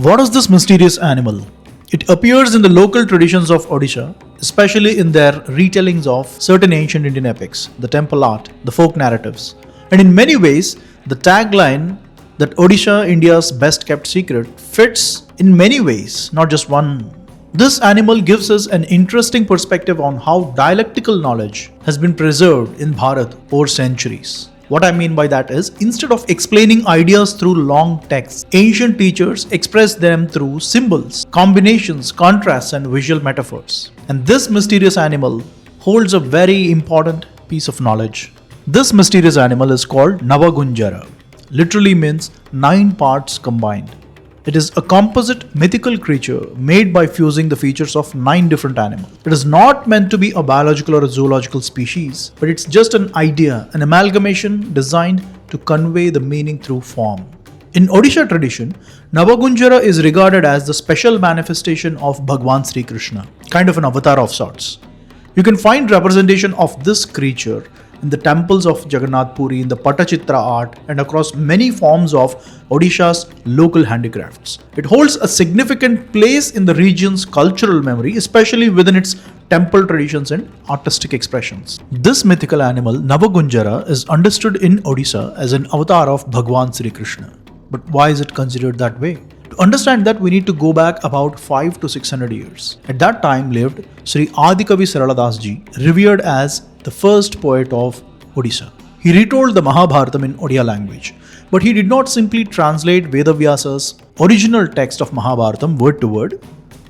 What is this mysterious animal? It appears in the local traditions of Odisha, especially in their retellings of certain ancient Indian epics, the temple art, the folk narratives. And in many ways, the tagline that Odisha, India's best kept secret, fits in many ways, not just one. This animal gives us an interesting perspective on how dialectical knowledge has been preserved in Bharat over centuries. What I mean by that is, instead of explaining ideas through long texts, ancient teachers expressed them through symbols, combinations, contrasts, and visual metaphors. And this mysterious animal holds a very important piece of knowledge. This mysterious animal is called Nava Gunjara, literally means 9 parts combined. It is a composite mythical creature made by fusing the features of 9 different animals. It is not meant to be a biological or a zoological species, but it's just an idea, an amalgamation designed to convey the meaning through form. In Odisha tradition, Navagunjara is regarded as the special manifestation of Bhagwan Sri Krishna, kind of an avatar of sorts. You can find representation of this creature in the temples of Jagannath Puri, in the Patachitra art, and across many forms of Odisha's local handicrafts. It holds a significant place in the region's cultural memory, especially within its temple traditions and artistic expressions. This mythical animal, Navagunjara, is understood in Odisha as an avatar of Bhagwan Sri Krishna. But why is it considered that way? To understand that, we need to go back about 500 to 600 years. At that time lived Sri Adikavi Sarala Das ji, revered as the first poet of Odisha. He retold the Mahabharata in Odia language, but he did not simply translate Vedavyasa's original text of Mahabharata word to word.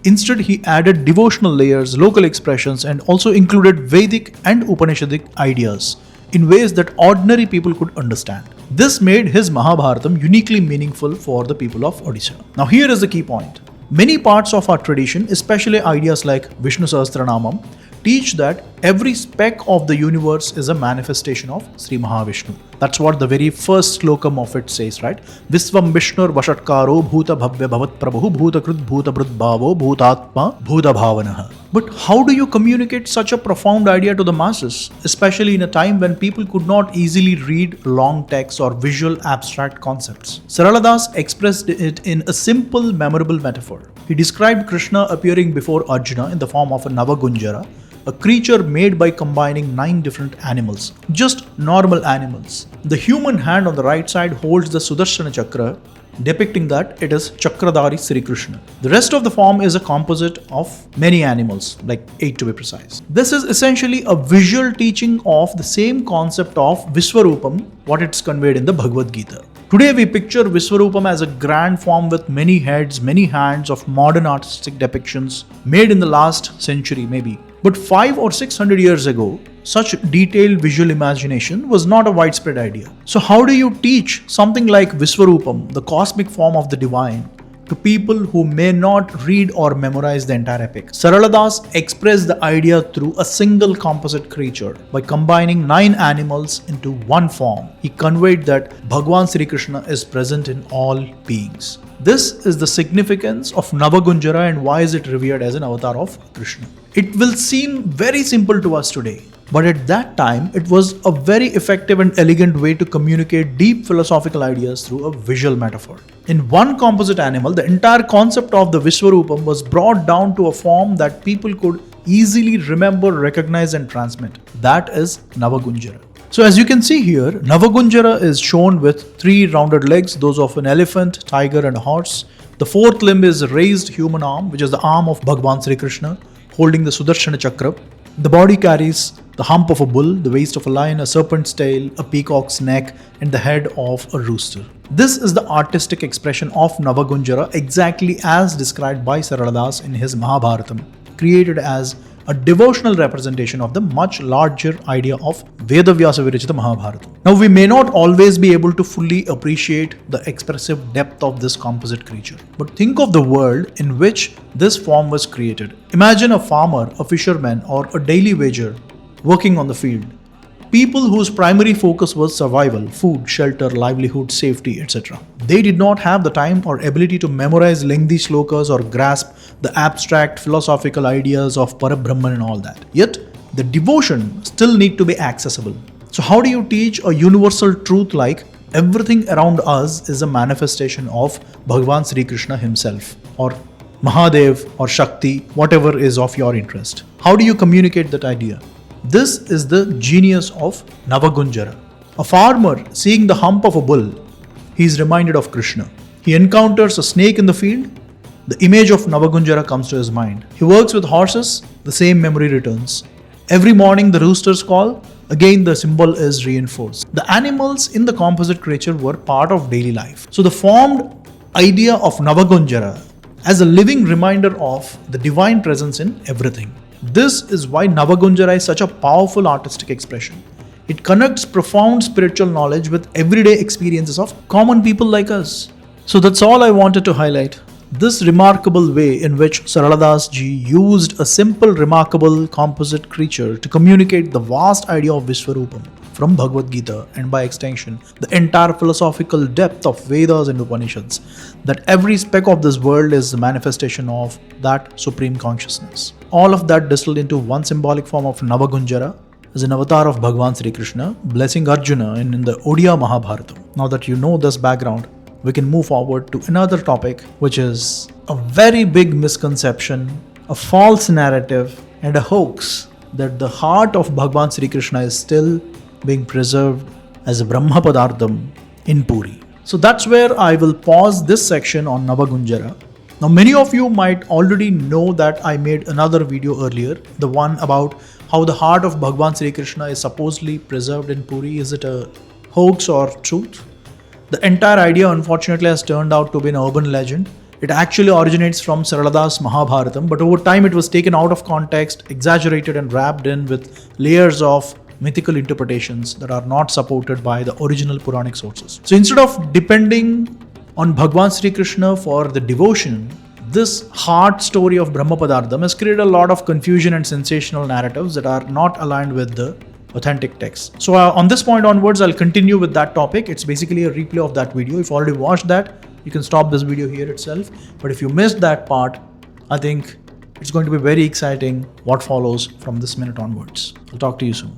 Instead, he added devotional layers, local expressions, and also included Vedic and Upanishadic ideas in ways that ordinary people could understand. This made his Mahabharata uniquely meaningful for the people of Odisha. Now here is the key point. Many parts of our tradition, especially ideas like Vishnu Sahasranamam, teach that every speck of the universe is a manifestation of Sri Mahavishnu. That's what the very first slokam of it says, right? Visvam Vishnur Vashatkaro Bhuta Bhavya Bhavat Prabhu Bhuta Krut Bhuta Brut Bhavo Bhutatma Bhuta Bhavanaha. But how do you communicate such a profound idea to the masses, especially in a time when people could not easily read long texts or visual abstract concepts? Sarala Das expressed it in a simple, memorable metaphor. He described Krishna appearing before Arjuna in the form of a Nava Gunjara, a creature made by combining 9 different animals, just normal animals. The human hand on the right side holds the Sudarshana Chakra, depicting that it is Chakradhari Sri Krishna. The rest of the form is a composite of many animals, like 8 to be precise. This is essentially a visual teaching of the same concept of Viswarupam, what it's conveyed in the Bhagavad Gita. Today we picture Viswarupam as a grand form with many heads, many hands of modern artistic depictions made in the last century maybe. But 500 or 600 years ago, such detailed visual imagination was not a widespread idea. So how do you teach something like Viswarupam, the cosmic form of the divine, to people who may not read or memorize the entire epic? Sarala Das expressed the idea through a single composite creature. By combining 9 animals into one form, he conveyed that Bhagwan Sri Krishna is present in all beings. This is the significance of Navagunjara and why is it revered as an avatar of Krishna. It will seem very simple to us today, but at that time it was a very effective and elegant way to communicate deep philosophical ideas through a visual metaphor. In one composite animal, the entire concept of the Viswarupam was brought down to a form that people could easily remember, recognize and transmit. That is Navagunjara. So as you can see here, Navagunjara is shown with 3 rounded legs, those of an elephant, tiger and a horse. The 4th limb is a raised human arm, which is the arm of Bhagwan Sri Krishna, holding the Sudarshana Chakra. The body carries the hump of a bull, the waist of a lion, a serpent's tail, a peacock's neck, and the head of a rooster. This is the artistic expression of Navagunjara exactly as described by Sarala Das in his Mahabharata, created as a devotional representation of the much larger idea of Vedavyasa Virachita Mahabharata. Now we may not always be able to fully appreciate the expressive depth of this composite creature, but think of the world in which this form was created. Imagine a farmer, a fisherman or a daily wager working on the field. People whose primary focus was survival, food, shelter, livelihood, safety, etc. They did not have the time or ability to memorize lengthy slokas or grasp the abstract philosophical ideas of Parabrahman and all that. Yet, the devotion still need to be accessible. So how do you teach a universal truth like everything around us is a manifestation of Bhagavan Sri Krishna himself, or Mahadev, or Shakti, whatever is of your interest. How do you communicate that idea? This is the genius of Nava Gunjara. A farmer seeing the hump of a bull, he is reminded of Krishna. He encounters a snake in the field, the image of Navagunjara comes to his mind. He works with horses, the same memory returns. Every morning the roosters call, again the symbol is reinforced. The animals in the composite creature were part of daily life. So the formed idea of Navagunjara as a living reminder of the divine presence in everything. This is why Navagunjara is such a powerful artistic expression. It connects profound spiritual knowledge with everyday experiences of common people like us. So that's all I wanted to highlight. This remarkable way in which Sarala ji used a simple, remarkable composite creature to communicate the vast idea of Vishwarupam from Bhagavad Gita, and by extension, the entire philosophical depth of Vedas and Upanishads, that every speck of this world is the manifestation of that supreme consciousness. All of that distilled into one symbolic form of Navagunjara as an avatar of Bhagavan Sri Krishna, blessing Arjuna in the Odia Mahabharata. Now that you know this background, we can move forward to another topic, which is a very big misconception, a false narrative, and a hoax that the heart of Bhagavan Sri Krishna is still being preserved as a Brahmapadartha in Puri. So that's where I will pause this section on Navagunjara. Now many of you might already know that I made another video earlier, the one about how the heart of Bhagavan Sri Krishna is supposedly preserved in Puri. Is it a hoax or truth? The entire idea unfortunately has turned out to be an urban legend. It actually originates from Sarala's Mahabharatam, but over time it was taken out of context, exaggerated and wrapped in with layers of mythical interpretations that are not supported by the original Puranic sources. So instead of depending on Bhagavan Sri Krishna for the devotion, this heart story of Brahmapadartha has created a lot of confusion and sensational narratives that are not aligned with the authentic text. So on this point onwards, I'll continue with that topic. It's basically a replay of that video. If you already watched that, you can stop this video here itself. But if you missed that part, I think it's going to be very exciting what follows from this minute onwards. I'll talk to you soon.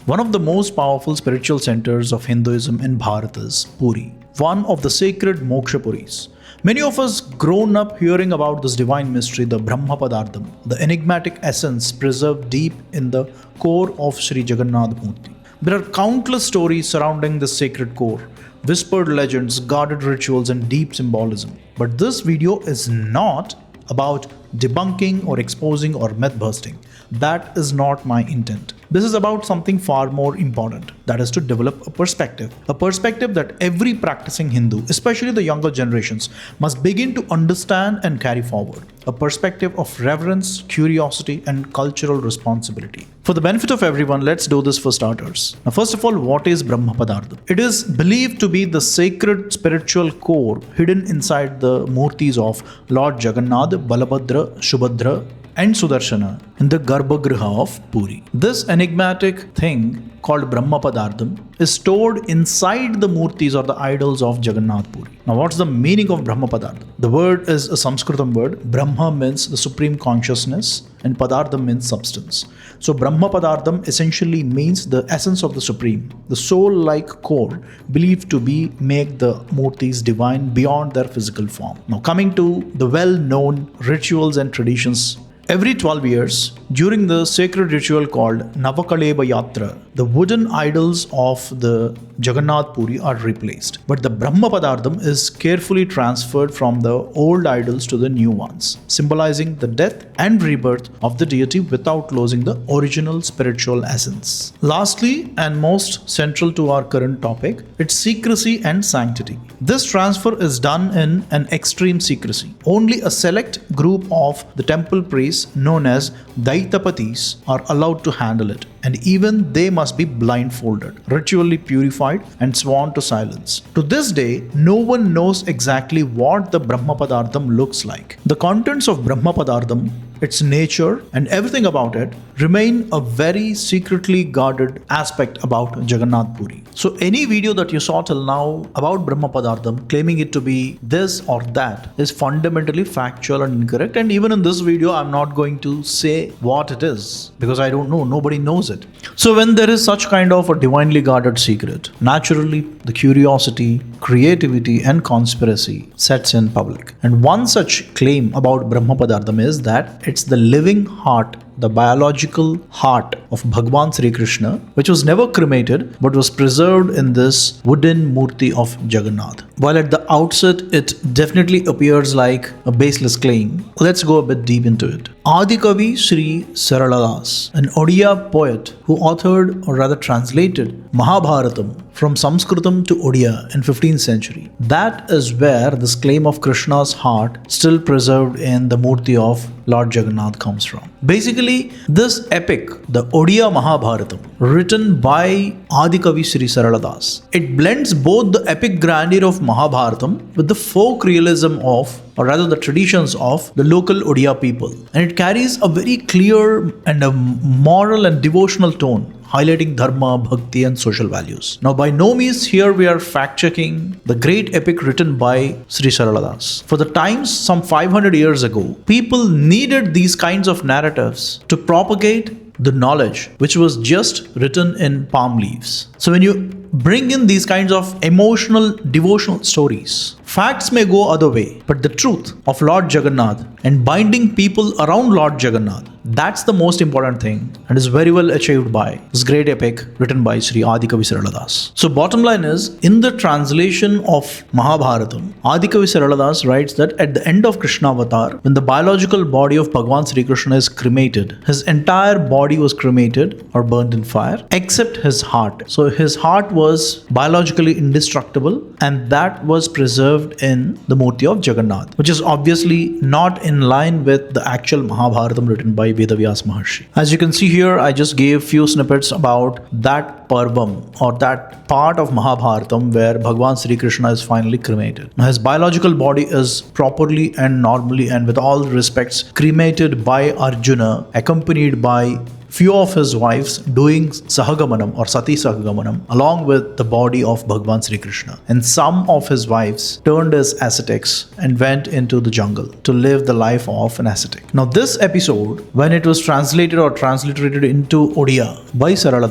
One of the most powerful spiritual centers of Hinduism in Bharat is Puri, one of the sacred Moksha Puris. Many of us grown up hearing about this divine mystery, the Brahmapadartha, the enigmatic essence preserved deep in the core of Sri Jagannath Murti. There are countless stories surrounding this sacred core, whispered legends, guarded rituals, and deep symbolism. But this video is not about debunking or exposing or myth busting. That is not my intent. This is about something far more important, that is to develop a perspective that every practicing Hindu, especially the younger generations, must begin to understand and carry forward. A perspective of reverence, curiosity, and cultural responsibility. For the benefit of everyone, let's do this for starters. Now, first of all, what is Brahmapadartha? It is believed to be the sacred spiritual core hidden inside the murtis of Lord Jagannath, Balabhadra, Subhadra, and Sudarshana in the Garbhagriha of Puri. This enigmatic thing called Brahmapadartha is stored inside the murtis or the idols of Jagannath Puri. Now what's the meaning of Brahmapadartha? The word is a Sanskritam word. Brahma means the supreme consciousness and Padartha means substance. So Brahmapadartha essentially means the essence of the supreme, the soul-like core believed to be make the murtis divine beyond their physical form. Now coming to the well-known rituals and traditions. Every 12 years, during the sacred ritual called Navakaleba Yatra, the wooden idols of the Jagannath Puri are replaced. But the Brahmapadartha is carefully transferred from the old idols to the new ones, symbolizing the death and rebirth of the deity without losing the original spiritual essence. Lastly, and most central to our current topic, it's secrecy and sanctity. This transfer is done in an extreme secrecy. Only a select group of the temple priests known as Daitapatis are allowed to handle it, and even they must be blindfolded, ritually purified, and sworn to silence. To this day, no one knows exactly what the Brahmapadartha looks like. The contents of Brahmapadartha its nature, and everything about it remain a very secretly guarded aspect about Jagannath Puri. So any video that you saw till now about Brahmapadartha claiming it to be this or that is fundamentally factual and incorrect, and even in this video I'm not going to say what it is because I don't know, nobody knows it. So when there is such kind of a divinely guarded secret, naturally the curiosity, creativity and conspiracy sets in public. And one such claim about Brahmapadartha is that it's the living heart, the biological heart of Bhagwan Sri Krishna, which was never cremated but was preserved in this wooden murti of Jagannath. While at the outset it definitely appears like a baseless claim, let's go a bit deep into it. Adikavi Sri Sarala, an Odia poet who authored or rather translated Mahabharatam from Sanskritam to Odia in 15th century. That is where this claim of Krishna's heart still preserved in the murti of Lord Jagannath comes from. Basically, this epic, the Odia Mahabharatam, written by Adikavi Sri Sarala, it blends both the epic grandeur of Mahabharatam with the folk realism of, or rather the traditions of, the local Odia people. And it carries a very clear and a moral and devotional tone, highlighting dharma, bhakti and social values. Now by no means here we are fact checking the great epic written by Sri Sarala. For the times some 500 years ago, people needed these kinds of narratives to propagate the knowledge which was just written in palm leaves. So when you bring in these kinds of emotional, devotional stories, facts may go other way, but the truth of Lord Jagannath and binding people around Lord Jagannath, that's the most important thing and is very well achieved by this great epic written by Sri Adikavi Sarala. So bottom line is, in the translation of Mahabharatam, Adikavi Sarala writes that at the end of Krishna avatar, when the biological body of Bhagwan Sri Krishna is cremated, his entire body was cremated or burned in fire except his heart. So his heart was biologically indestructible and that was preserved in the murti of Jagannath, which is obviously not in line with the actual Mahabharatam written by Vedavyas Maharshi. As you can see here, I just gave few snippets about that parvam or that part of Mahabharatam where Bhagwan Sri Krishna is finally cremated. Now, his biological body is properly and normally and with all respects cremated by Arjuna, accompanied by few of his wives doing Sahagamanam or Sati Sahagamanam along with the body of Bhagwan Sri Krishna. And some of his wives turned as ascetics and went into the jungle to live the life of an ascetic. Now this episode, when it was translated or transliterated into Odia by Sarala,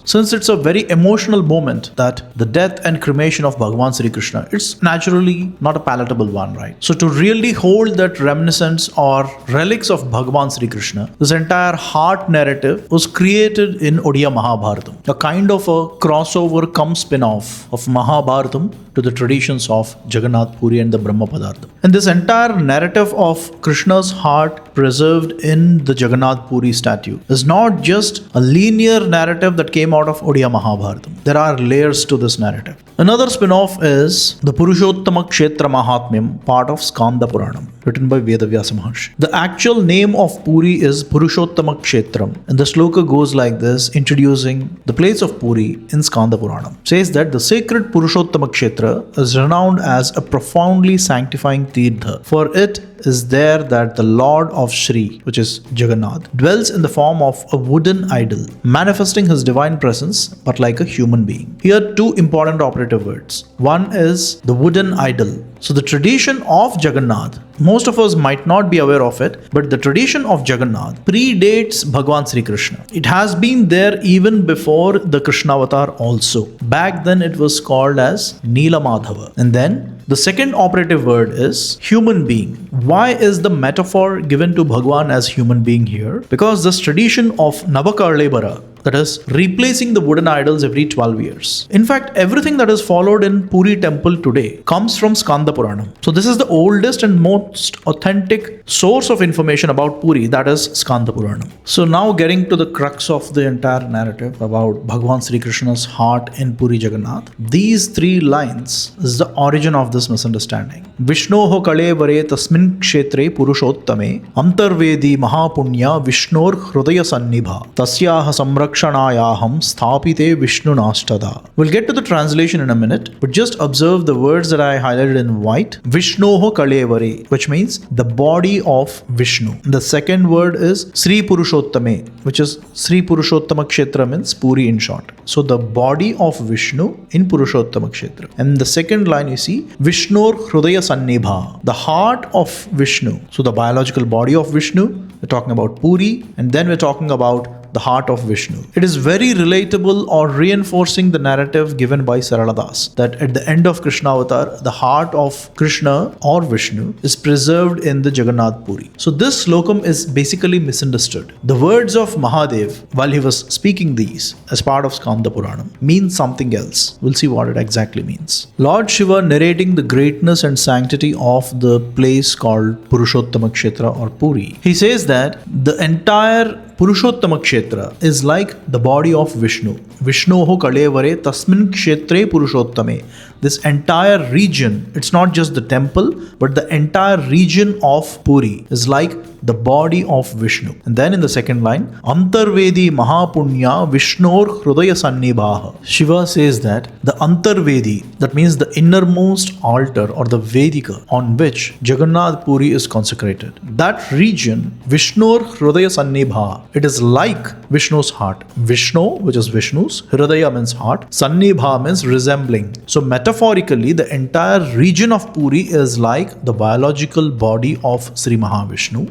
since it's a very emotional moment that the death and cremation of Bhagwan Sri Krishna, it's naturally not a palatable one, right? So to really hold that reminiscence or relics of Bhagwan Sri Krishna, this entire heart narrative was created in Odia Mahabharatam, a kind of a crossover cum spin-off of Mahabharatam to the traditions of Jagannath Puri and the Brahmapadartha. And this entire narrative of Krishna's heart preserved in the Jagannath Puri statue is not just a linear narrative that came out of Odia Mahabharatam. There are layers to this narrative. Another spin-off is the Purushottama Kshetra Mahatmyam, part of Skanda Puranam, written by Vedavyasa Maharshi. The actual name of Puri is Purushottama Kshetram, and the sloka goes like this, introducing the place of Puri in Skanda Puranam. It says that the sacred Purushottama Kshetra is renowned as a profoundly sanctifying Tirtha, for it is there that the Lord of Shri, which is Jagannath, dwells in the form of a wooden idol, manifesting his divine presence but like a human being. Here two important operative words. One is the wooden idol. So the tradition of Jagannath, most of us might not be aware of it, but the tradition of Jagannath predates Bhagwan Sri Krishna. It has been there even before the Krishna avatar also. Back then it was called as Neela Madhava. And then the second operative word is human being. Why is the metaphor given to Bhagwan as human being here? Because this tradition of Navakarlebara, that is replacing the wooden idols every 12 years. In fact, everything that is followed in Puri temple today comes from Skanda Puranam. So this is the oldest and most authentic source of information about Puri, that is Skanda Puranam. So now getting to the crux of the entire narrative about Bhagwan Sri Krishna's heart in Puri Jagannath, these three lines is the origin of this misunderstanding. Vishnoho kalevare tasmin kshetre purushottame antarvedi mahapunya Vishnor hrudaya sannibha tasyaha samrakshanayaham sthapite vishnunashtada. We'll get to the translation in a minute, but just observe the words that I highlighted in white. Vishnoho kalevare, which means the body of Vishnu. The second word is Sri Purushottame, which is Sri Purushottama Kshetra means Puri in short. So the body of Vishnu in Purushottama Kshetra. And the second line you see, Vishnor hrudaya sannibha, the heart of Vishnu. So the biological body of Vishnu, we're talking about Puri, and then we're talking about the heart of Vishnu. It is very relatable or reinforcing the narrative given by Sarala Das that at the end of Krishna avatar, the heart of Krishna or Vishnu is preserved in the Jagannath Puri. So this slokam is basically misunderstood. The words of Mahadev while he was speaking these as part of Skanda Puranam means something else. We'll see what it exactly means. Lord Shiva narrating the greatness and sanctity of the place called Purushottama Kshetra or Puri. He says that the entire Purushottama Kshetra is like the body of Vishnu. Vishnoho kalevare tasmin kshetre purushottame. This entire region, it's not just the temple, but the entire region of Puri is like the body of Vishnu. And then in the second line, Antarvedi Mahapunya Vishnor Hrudaya Sannibhaha. Shiva says that the Antarvedi, that means the innermost altar or the Vedika on which Jagannath Puri is consecrated. That region, Vishnor Hrudaya Sannibha, it is like Vishnu's heart. Vishnu, which is Vishnu's, Hridaya means heart, Sannibha means resembling. So metaphorically, the entire region of Puri is like the biological body of Sri Mahavishnu.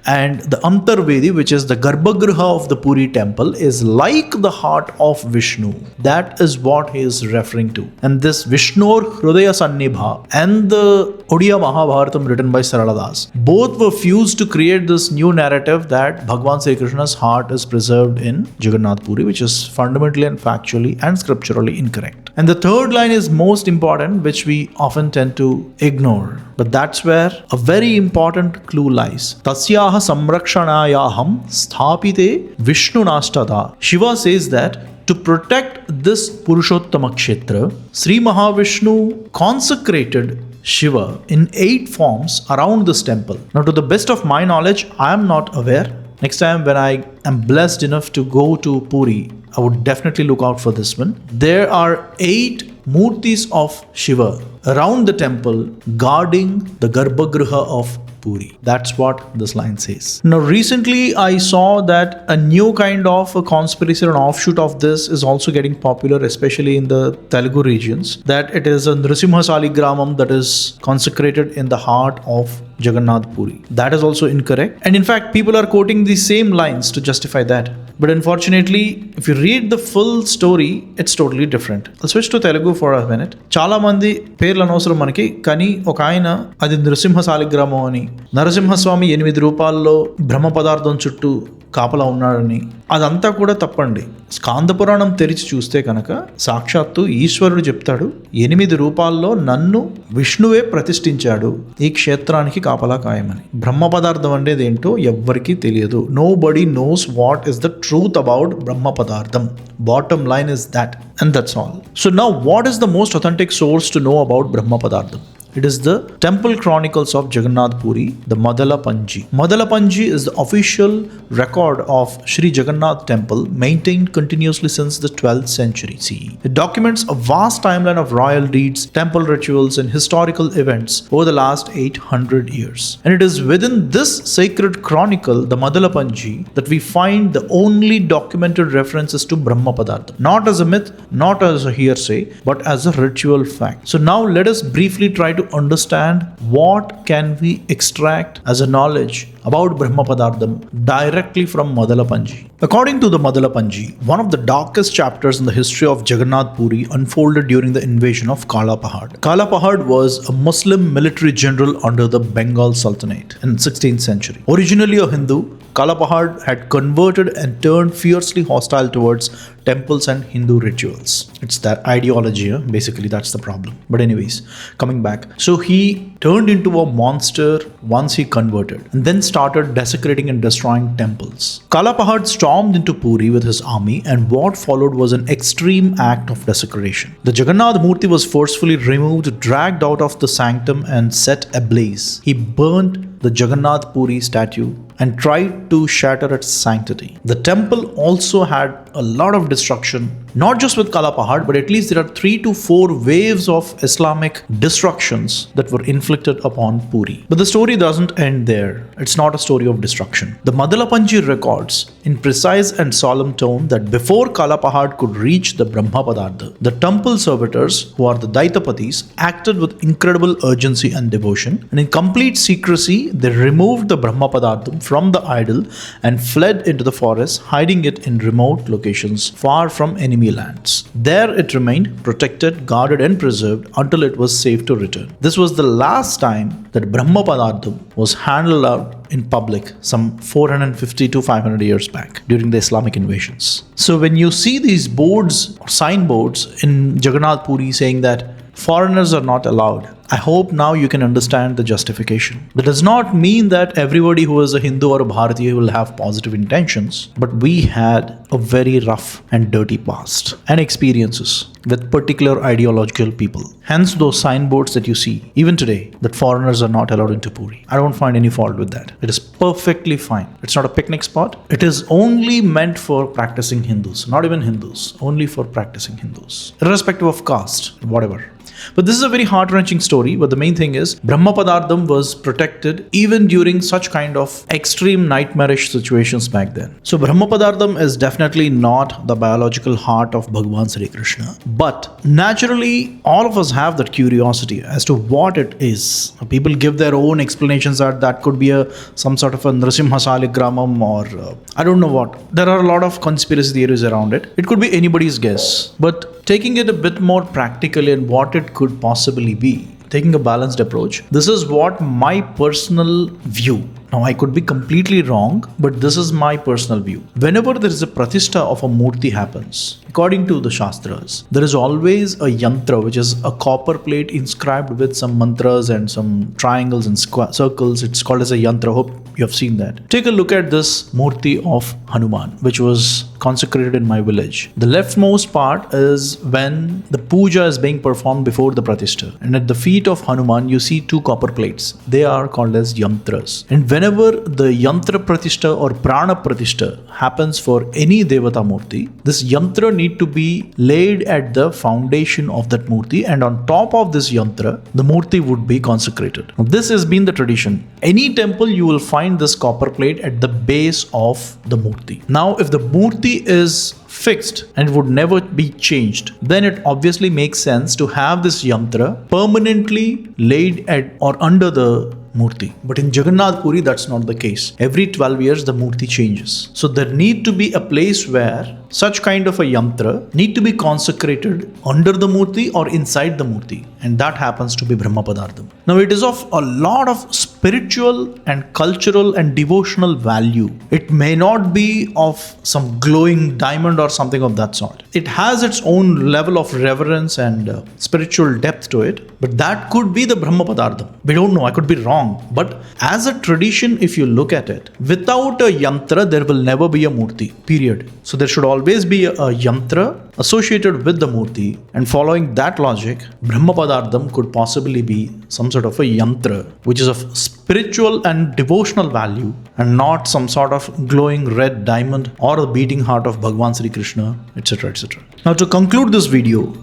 And the Antarvedi, which is the Garbhagriha of the Puri temple, is like the heart of Vishnu. That is what he is referring to. And this Vishnor Hrudaya Sannibha and the Odia Mahabharatam written by Sarala Das, both were fused to create this new narrative that Bhagwan Sri Krishna's heart is preserved in Jagannath Puri, which is fundamentally and factually and scripturally incorrect. And the third line is most important, which we often tend to ignore. But that's where a very important clue lies. Tasyaha samrakshanayaham sthapite vishnunashtada. Shiva says that to protect this Purushottama Kshetra, Sri Mahavishnu consecrated Shiva in 8 forms around this temple. Now, to the best of my knowledge, I am not aware. Next time when I am blessed enough to go to Puri, I would definitely look out for this one. There are 8 murtis of Shiva around the temple guarding the Garbhagriha of Puri. That's what this line says. Now recently I saw that a new kind of a conspiracy or an offshoot of this is also getting popular, especially in the Telugu regions, that it is a Nrisimha Saligramam that is consecrated in the heart of Jagannath Puri. That is also incorrect. And in fact, people are quoting the same lines to justify that. But unfortunately, if you read the full story, it's totally different. I'll switch to Telugu for a minute. Chala mandi పేర్లు అనవసరం మనకి, కానీ ఒక ఆయన అది నృసింహ శాలిగ్రామం అని, నరసింహస్వామి 8 రూపాల్లో బ్రహ్మపదార్థం చుట్టూ కాపలా ఉన్నాడని, అదంతా కూడా తప్పండి. స్కాంద పురాణం తెరిచి చూస్తే కనుక సాక్షాత్తు ఈశ్వరుడు చెప్తాడు, 8 రూపాల్లో నన్ను విష్ణువే ప్రతిష్ఠించాడు ఈ క్షేత్రానికి కాపలా కాయమని. బ్రహ్మ పదార్థం అనేది ఏంటో ఎవ్వరికీ తెలియదు. Nobody knows what is the truth about బ్రహ్మ పదార్థం. Bottom line is that, and that's all. So now, what is the most authentic source to know about Brahma Padartham? It is the Temple Chronicles of Jagannath Puri, the Madala Panji. Madala Panji is the official record of Sri Jagannath Temple, maintained continuously since the 12th century CE. It documents a vast timeline of royal deeds, temple rituals, and historical events over the last 800 years. And it is within this sacred chronicle, the Madala Panji, that we find the only documented references to Brahma Padartham. Not as a myth, not as a hearsay, but as a ritual fact. So now let us briefly try to understand what can we extract as a knowledge about Brahma Padartham directly from Madala Panji. According to the Madala Panji, one of the darkest chapters in the history of Jagannath Puri unfolded during the invasion of Kala Pahad. Kala Pahad was a Muslim military general under the Bengal Sultanate in 16th century. Originally a Hindu, Kala Pahad had converted and turned fiercely hostile towards temples and Hindu rituals. It's that ideology, basically that's the problem. But anyways, coming back. So he turned into a monster once he converted, and then started desecrating and destroying temples. Kalapahad stormed into Puri with his army, and what followed was an extreme act of desecration. The Jagannath Murti was forcefully removed, dragged out of the sanctum, and set ablaze. He burnt the Jagannath Puri statue and tried to shatter its sanctity. The temple also had a lot of destruction, not just with Kalapahad, but at least there are 3 to 4 waves of Islamic destructions that were inflicted upon Puri. But the story doesn't end there. It's not a story of destruction. The Madalapanji records in precise and solemn tone that before Kalapahad could reach the Brahmapadartha, the temple servitors, who are the Daitapatis, acted with incredible urgency and devotion, and in complete secrecy, they removed the Brahmapadartha from the idol and fled into the forest, hiding it in remote locations far from enemy lands. There it remained protected, guarded and preserved until it was safe to return. This was the last time that Brahmapadartha was handled out in public some 450 to 500 years back during the Islamic invasions. So when you see these boards or signboards in Jagannath Puri saying that foreigners are not allowed, I hope now you can understand the justification. That does not mean that everybody who is a Hindu or a Bharatiya will have positive intentions, but we had a very rough and dirty past and experiences with particular ideological people. Hence those signboards that you see, even today, that foreigners are not allowed into Puri. I don't find any fault with that. It is perfectly fine. It's not a picnic spot. It is only meant for practicing Hindus, not even Hindus, only for practicing Hindus, irrespective of caste, whatever. But this is a very heart-wrenching story, but the main thing is Brahmapadartha was protected even during such kind of extreme nightmarish situations back then. So Brahmapadartha is definitely not the biological heart of Bhagavan Sri Krishna, but naturally all of us have that curiosity as to what it is. People give their own explanations that could be some sort of a Nrasimha Saligramam or I don't know what. There are a lot of conspiracy theories around it. It could be anybody's guess, but taking it a bit more practically and what it could possibly be, taking a balanced approach, this is what my personal view. Now, I could be completely wrong, but this is my personal view. Whenever there is a pratishtha of a murti happens, according to the Shastras, there is always a yantra, which is a copper plate inscribed with some mantras and some triangles and circles. It's called as a yantra. Hope you have seen that. Take a look at this murti of Hanuman, which was consecrated in my village. The leftmost part is when the puja is being performed before the pratishtha. And at the feet of Hanuman, you see 2 copper plates. They are called as yantras. And whenever the yantra pratishtha or prana pratishtha happens for any devata murti, this yantra need to be laid at the foundation of that murti, and on top of this yantra, the murti would be consecrated. Now, this has been the tradition. Any temple you will find this copper plate at the base of the murti. Now, if the murti is fixed and would never be changed, then it obviously makes sense to have this yantra permanently laid at or under the murti. But in Jagannath Puri, that's not the case. Every 12 years, the murti changes. So there need to be a place where such kind of a yantra need to be consecrated under the murti or inside the murti. And that happens to be Brahmapadartha. Now, it is of a lot of spiritual and cultural and devotional value. It may not be of some glowing diamond or something of that sort. It has its own level of reverence and spiritual depth to it. But that could be the Brahmapadartha. We don't know. I could be wrong. But as a tradition, if you look at it, without a yantra, there will never be a murti. Period. So there should always be a yantra associated with the murti, and following that logic, Brahmapadartha could possibly be some sort of a yantra which is of spiritual and devotional value and not some sort of glowing red diamond or the beating heart of Bhagavan Sri Krishna, etc. etc. Now, to conclude this video,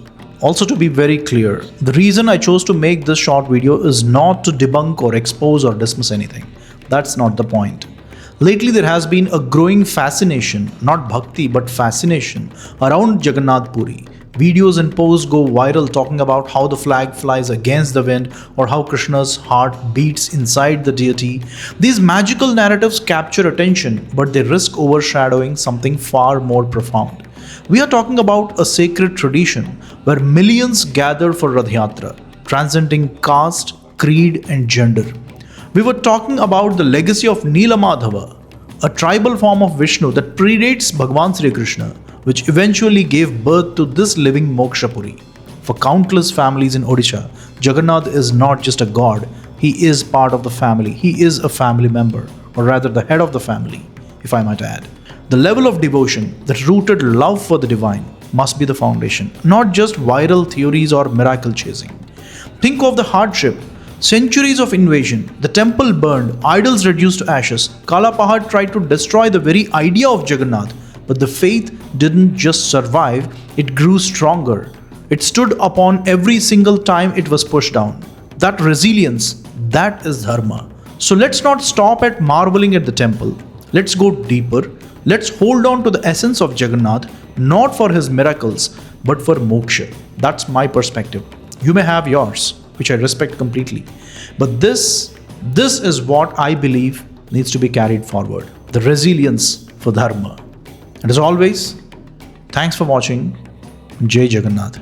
also to be very clear, the reason I chose to make this short video is not to debunk or expose or dismiss anything. That's not the point. Lately, there has been a growing fascination, not bhakti, but fascination around Jagannath Puri. Videos and posts go viral talking about how the flag flies against the wind or how Krishna's heart beats inside the deity. These magical narratives capture attention, but they risk overshadowing something far more profound. We are talking about a sacred tradition where millions gather for Rath Yatra, transcending caste, creed, and gender. We were talking about the legacy of Nilamadhava, a tribal form of Vishnu that predates Bhagavan Sri Krishna, which eventually gave birth to this living Mokshapuri. For countless families in Odisha, Jagannath is not just a god, He is part of the family. He is a family member, or rather the head of the family, if I might add. The level of devotion, that rooted love for the divine, must be the foundation, not just viral theories or miracle chasing. Think of the hardship. Centuries of invasion, the temple burned, idols reduced to ashes. Kala Pahad tried to destroy the very idea of Jagannath, but the faith didn't just survive, it grew stronger. It stood upon every single time it was pushed down. That resilience, that is dharma. So let's not stop at marveling at the temple. Let's go deeper. Let's hold on to the essence of Jagannath, not for his miracles, but for moksha. That's my perspective. You may have yours, which I respect completely. But this is what I believe needs to be carried forward. The resilience for dharma. And as always, thanks for watching. Jai Jagannath.